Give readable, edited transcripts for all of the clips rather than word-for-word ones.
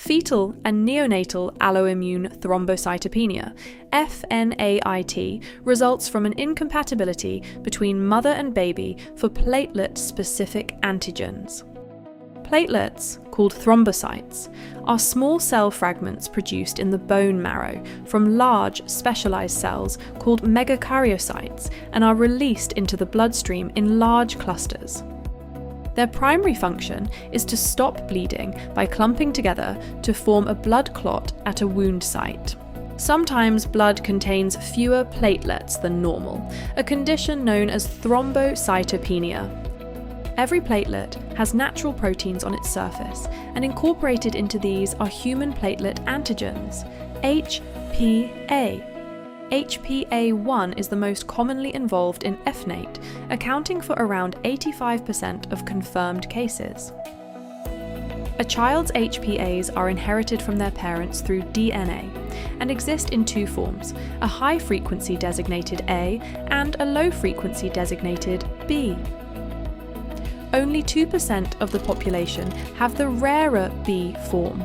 Fetal and neonatal alloimmune thrombocytopenia, FNAIT, results from an incompatibility between mother and baby for platelet-specific antigens. Platelets, called thrombocytes, are small cell fragments produced in the bone marrow from large, specialized cells called megakaryocytes and are released into the bloodstream in large clusters. Their primary function is to stop bleeding by clumping together to form a blood clot at a wound site. Sometimes blood contains fewer platelets than normal, a condition known as thrombocytopenia. Every platelet has natural proteins on its surface, and incorporated into these are human platelet antigens, HPA. HPA1 is the most commonly involved in FNAIT, accounting for around 85% of confirmed cases. A child's HPAs are inherited from their parents through DNA and exist in two forms, a high-frequency designated A and a low-frequency designated B. Only 2% of the population have the rarer B form.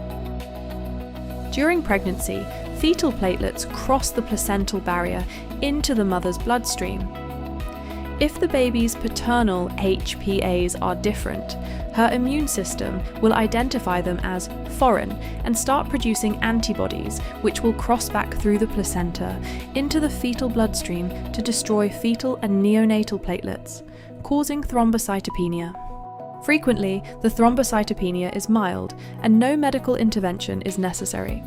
During pregnancy, fetal platelets cross the placental barrier into the mother's bloodstream. If the baby's paternal HPAs are different, her immune system will identify them as foreign and start producing antibodies, which will cross back through the placenta into the fetal bloodstream to destroy fetal and neonatal platelets, causing thrombocytopenia. Frequently, the thrombocytopenia is mild and no medical intervention is necessary.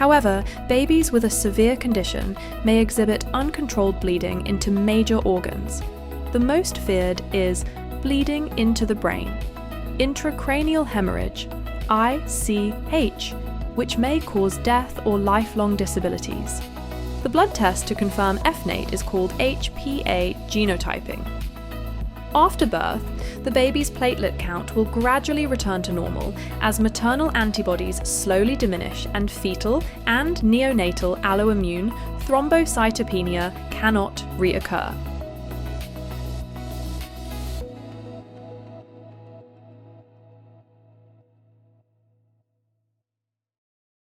However, babies with a severe condition may exhibit uncontrolled bleeding into major organs. The most feared is bleeding into the brain, intracranial hemorrhage, ICH, which may cause death or lifelong disabilities. The blood test to confirm FNAIT is called HPA genotyping. After birth, the baby's platelet count will gradually return to normal as maternal antibodies slowly diminish and fetal and neonatal alloimmune thrombocytopenia cannot reoccur.